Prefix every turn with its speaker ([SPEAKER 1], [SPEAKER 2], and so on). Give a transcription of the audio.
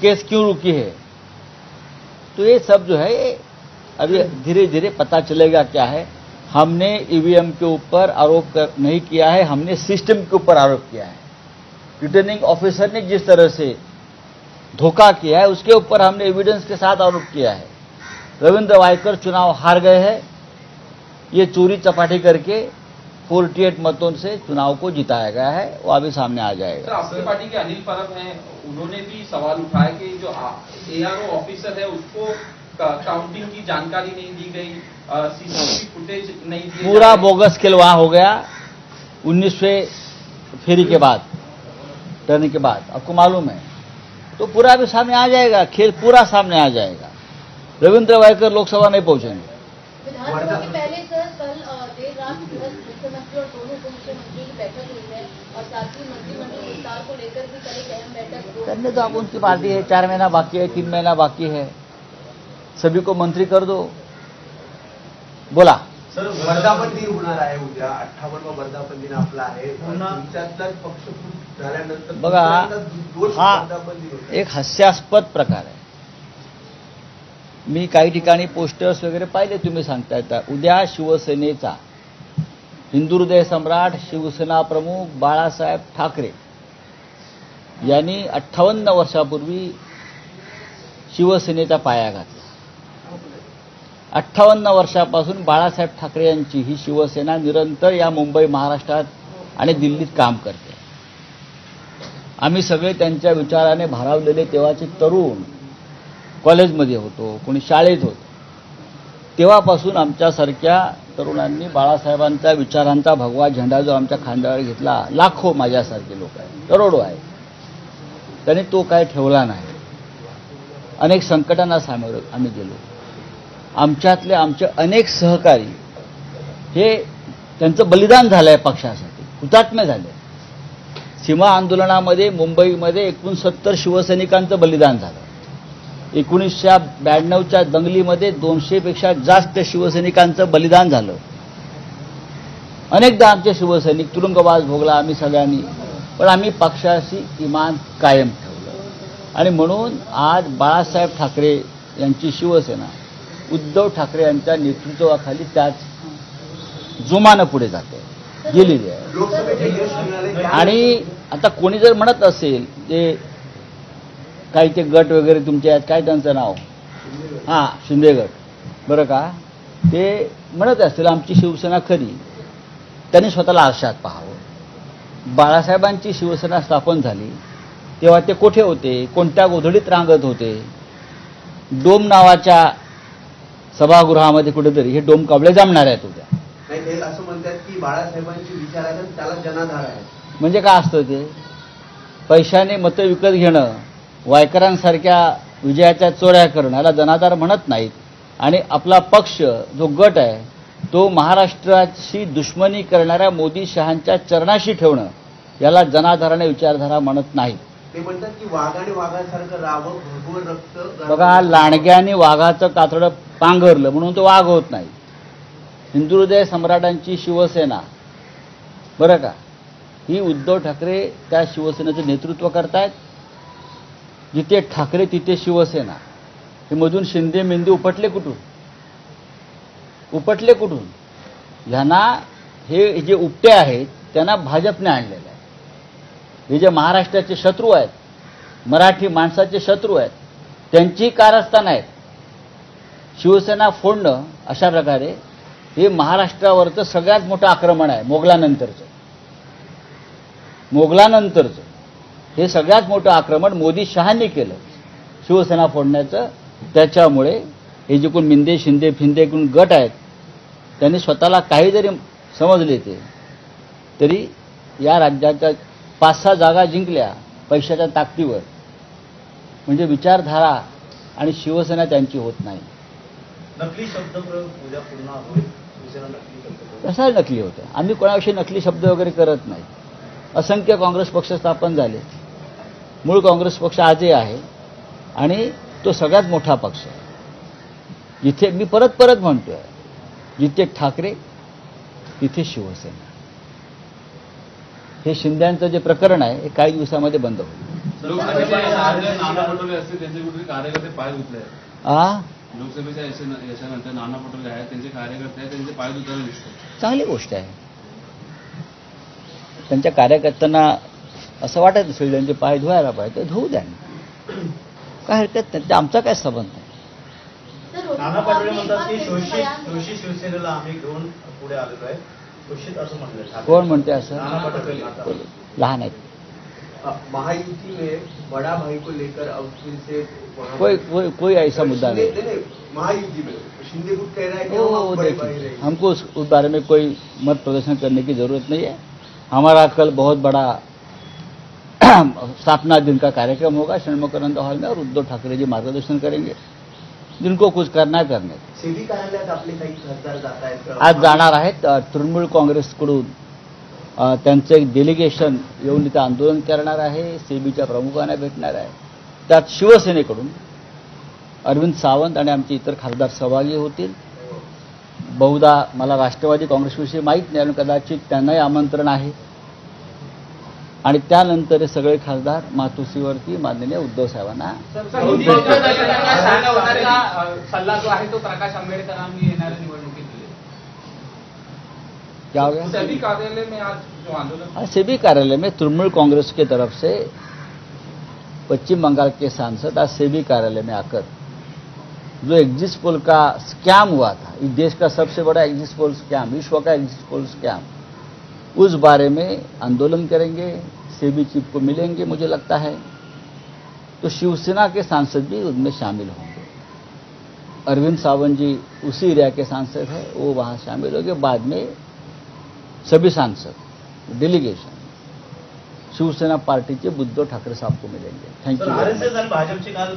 [SPEAKER 1] केस क्यों रुकी है। तो ये सब जो है ये अभी धीरे धीरे पता चलेगा क्या है। हमने ईवीएम के ऊपर आरोप नहीं किया है, हमने सिस्टम के ऊपर आरोप किया है। रिटर्निंग ऑफिसर ने जिस तरह से धोखा किया है उसके ऊपर हमने एविडेंस के साथ आरोप किया है। रविंद्र वायकर चुनाव हार गए हैं, ये चोरी चपाटी करके 48 मतों से चुनाव को जिताया गया है, वो अभी सामने आ जाएगा।
[SPEAKER 2] सर, आपकी पार्टी के अनिल परब हैं, उन्होंने भी सवाल उठाया कि जो एआरओ ऑफिसर है उसको काउंटिंग की जानकारी नहीं दी गई, सीसीटीवी फुटेज नहीं दी,
[SPEAKER 1] पूरा बोगस खेल वहां हो गया 19वें फेरी के बाद, टर्न के बाद, आपको मालूम है। तो पूरा अभी सामने आ जाएगा, खेल पूरा सामने आ जाएगा। रविंद्र वायकर लोकसभा नहीं पहुंचेंगे।
[SPEAKER 3] विधानसभा के पहले सर कल देर रात मुख्यमंत्री और दोनों उप मुख्यमंत्रियों की बैठक हुई है और साथ ही मंत्रिमंडल विस्तार को लेकर भी कल एक अहम बैठक।
[SPEAKER 1] करने तो आप उनकी पार्टी है, 4 महीना बाकी है, 3 महीना बाकी है, सभी को मंत्री कर दो। बोला
[SPEAKER 4] सर, वर्धापन दिन होणार आहे उद्या, 58वां वर्धापन दिन आपला आहे, तुमच्यातलाच पक्ष फूट झाल्यानंतर
[SPEAKER 1] बघा हा एक हास्यास्पद प्रकार आहे। मी काही ठिकाणी पोस्टर्स वगैरे पाहिले, तुम्ही सांगता येता उद्या शिवसेनेचा हिंदू हृदय सम्राट शिवसेना प्रमुख बाळासाहेब ठाकरे यांनी 58 वर्षापूर्वी शिवसेनेचा पाया घातला। 58 वर्षापासून बाळासाहेब ठाकरे यांची ही शिवसेना निरंतर या मुंबई, महाराष्ट्रात आणि दिल्लीत काम करते। आम्ही सगळे त्यांच्या विचाराने भारावलेले तेव्हाचे तरुण कॉलेजमध्ये होतो, कोणी शाळेत होतो, तेव्हापासून आमच्यासारख्या तरुणांनी बाळासाहेबांच्या विचारांचा भगवा झेंडा जो आमच्या खांद्यावर घेतला, लाखो माझ्यासारखे लोक आहेत, करोडो आहेत, त्यांनी तो काय ठेवला नाही। अनेक संकटांना सामोरे आम्ही गेलो। आमच्यातले आमचे अनेक सहकारी हे त्यांचं बलिदान झालंय पक्षासाठी, हुतात्मे झाले। सीमा आंदोलनामध्ये मुंबईमध्ये 69 शिवसैनिकांचं बलिदान झालं। 1992च्या दंगलीमध्ये 200 पेक्षा जास्त शिवसैनिकांचं बलिदान झालं। अनेकदा आमचे शिवसैनिक तुरुंगवास भोगला आम्ही सगळ्यांनी, पण आम्ही पक्षाशी इमान कायम ठेवलं आणि म्हणून आज बाळासाहेब ठाकरे यांची शिवसेना उद्धव ठाकरे यांच्या नेतृत्वाखाली त्याच जोमानं पुढे जाते गेलेली आहे। आणि आता कोणी जर म्हणत असेल ते काही ते गट वगैरे तुमचे आहेत, काय त्यांचं नाव, हां शिंदे गट, बरं का, ते म्हणत असतील आमची शिवसेना खरी, त्यांनी स्वतःला आरशात पाहावं। बाळासाहेबांची शिवसेना स्थापन झाली तेव्हा ते कुठे होते, कोणत्या गोधडीत रांगत होते? डोम नावाच्या सभागृहामध्ये कुठेतरी हे डोम कबळे जमणार आहेत उद्या।
[SPEAKER 4] नाही, असं म्हणतात की बाळासाहेबांची विचार आहेत त्याला जनाधार आहे।
[SPEAKER 1] म्हणजे काय असतं ते? पैशाने मतं विकत घेणं, वायकरांसारख्या विजयाच्या चोऱ्या करणं याला जनाधार म्हणत नाहीत। आणि आपला पक्ष जो गट आहे तो महाराष्ट्राची दुश्मनी करणाऱ्या मोदी शहांच्या चरणाशी ठेवणं याला जनाधाराने विचारधारा म्हणत नाहीत।
[SPEAKER 4] ते म्हणतात की वाघाने वाघासारखं राहावं, भगवं रक्त।
[SPEAKER 1] बघा, लांडग्याने वाघाचं कातडं पांघरलं म्हणून तो वाघ होत नाही। हिंदू हृदय सम्राटांची शिवसेना, बरं का, ही उद्धव ठाकरे त्या शिवसेनेचं नेतृत्व करतायत। जिथे ठाकरे तिथे शिवसेना, हे मधून शिंदे मेंदे उपटले कुठून? उपटले कुठून? ह्यांना हे जे उपटे आहेत त्यांना भाजपने आणलेलं आहे। हे जे महाराष्ट्राचे शत्रू आहेत, मराठी माणसाचे शत्रू आहेत, त्यांची कारस्थान आहेत। शिवसेना फोडणं अशा प्रकारे हे महाराष्ट्रावरचं सगळ्यात मोठं आक्रमण आहे। मोगलानंतरचं हे सगळ्यात मोठं आक्रमण मोदी शहांनी केलं शिवसेना फोडण्याचं। त्याच्यामुळे हे जे कोण मिंदे शिंदे फिंदे कोण गट आहेत त्यांनी स्वतःला काही जरी समजले ते तरी या राज्याच्या 5-6 जागा जिंकल्या पैशाच्या ताकदीवर, म्हणजे विचारधारा आणि शिवसेना त्यांची होत नाही।
[SPEAKER 4] नकली शब्द उद्या पुन्हा होईल, शिवसेना नकली शब्द
[SPEAKER 1] कसा नकली होतं? आम्ही कोणाविषयी नकली शब्द वगैरे करत नाही। असंख्य काँग्रेस पक्ष स्थापन झाले, मूळ काँग्रेस पक्ष आजही आहे आणि तो सगळ्यात मोठा पक्ष आहे। जिथे मी परत म्हणतोय, जिथे ठाकरे तिथे शिवसेना। हे शिंद्यांचं जे प्रकरण आहे हे काही दिवसामध्ये बंद होईल।
[SPEAKER 5] लोकसभेच्या याच्यानंतर नाना पटोले असतील त्यांचे कुठे कार्यकर्ते पाय धुतले आहेत.
[SPEAKER 1] आ
[SPEAKER 5] लोकसभेच्या याच्यानंतर नाना पटोले आहेत त्यांचे कार्यकर्ते आहेत त्यांचे पाय धुताना दिसतात.
[SPEAKER 1] चांगली गोष्ट आहे. त्यांच्या कार्यकर्त्यांना असं वाटत असेल त्यांचे पाय धुवायला पाहिजे तर धुवू द्या, काय हरकत नाही. ते आमचा काय संबंध आहे.
[SPEAKER 6] नाना पटोले म्हणतात की शोषित शिवसेनेला आम्ही घेऊन पुढे आलेलो आहे. शोषित असं म्हणलं.
[SPEAKER 1] कोण म्हणते असं?
[SPEAKER 6] नाना पटोले
[SPEAKER 1] लहान आहेत.
[SPEAKER 4] महायुति में बड़ा भाई को लेकर अब फिर से
[SPEAKER 1] कोई ऐसा मुद्दा नहीं.
[SPEAKER 4] नहीं, महायुति में शिंदे गुट कह रहा है कि
[SPEAKER 1] वो
[SPEAKER 4] हम बड़े भाई
[SPEAKER 1] देखिए,
[SPEAKER 4] रहेंगे।
[SPEAKER 1] हमको उस बारे में कोई मत प्रदर्शन करने की जरूरत नहीं है. हमारा कल बहुत बड़ा स्थापना दिन का कार्यक्रम होगा षण्मुखानंद हॉल में और उद्धव ठाकरे जी मार्गदर्शन करेंगे. जिनको कुछ करना है करने.
[SPEAKER 4] सेबी कार्यालयात आपले काही खासदार जात आहेत.
[SPEAKER 1] आज जाणार आहेत. तृणमूल काँग्रेसकडून त्यांचं एक डेलिगेशन येऊन इथं आंदोलन करणार आहे. सेबीच्या प्रमुखांना भेटणार आहे. त्यात शिवसेनेकडून अरविंद सावंत आणि आमचे इतर खासदार सहभागी होतील. बहुधा मला राष्ट्रवादी काँग्रेसविषयी माहीत नाही, आणि कदाचित त्यांनाही आमंत्रण आहे. आणि त्यानंतर हे सगळे खासदार मातोश्रीवरती माननीय उद्धव साहेबांना
[SPEAKER 2] सल्ला जो आहे तो प्रकाश आंबेडकरांनी येणाऱ्या निवडणुकीत दिले.
[SPEAKER 1] क्या हो गया?
[SPEAKER 2] सेबी कार्यालय में आज जो आंदोलन,
[SPEAKER 1] सेबी कार्यालय में तृणमूल कांग्रेस की तरफ से पश्चिम बंगाल के सांसद आज सेबी कार्यालय में आकर जो एग्जिट पोल का स्कैम हुआ था, इस देश का सबसे बड़ा एग्जिट पोल स्कैम, विश्व का एग्जिट पोल स्कैम, उस बारे में आंदोलन करेंगे. सेबी चीफ को मिलेंगे मुझे लगता है. तो शिवसेना के सांसद भी उनमें शामिल होंगे. अरविंद सावंत जी उसी एरिया के सांसद हैं, वो वहाँ शामिल होंगे. बाद में सभी सांसद डेलीगेशन शिवसेना पार्टी के उद्धव ठाकरे साहब को मिलेंगे. Thank you.
[SPEAKER 6] आरएसएस आणि भाजपची काल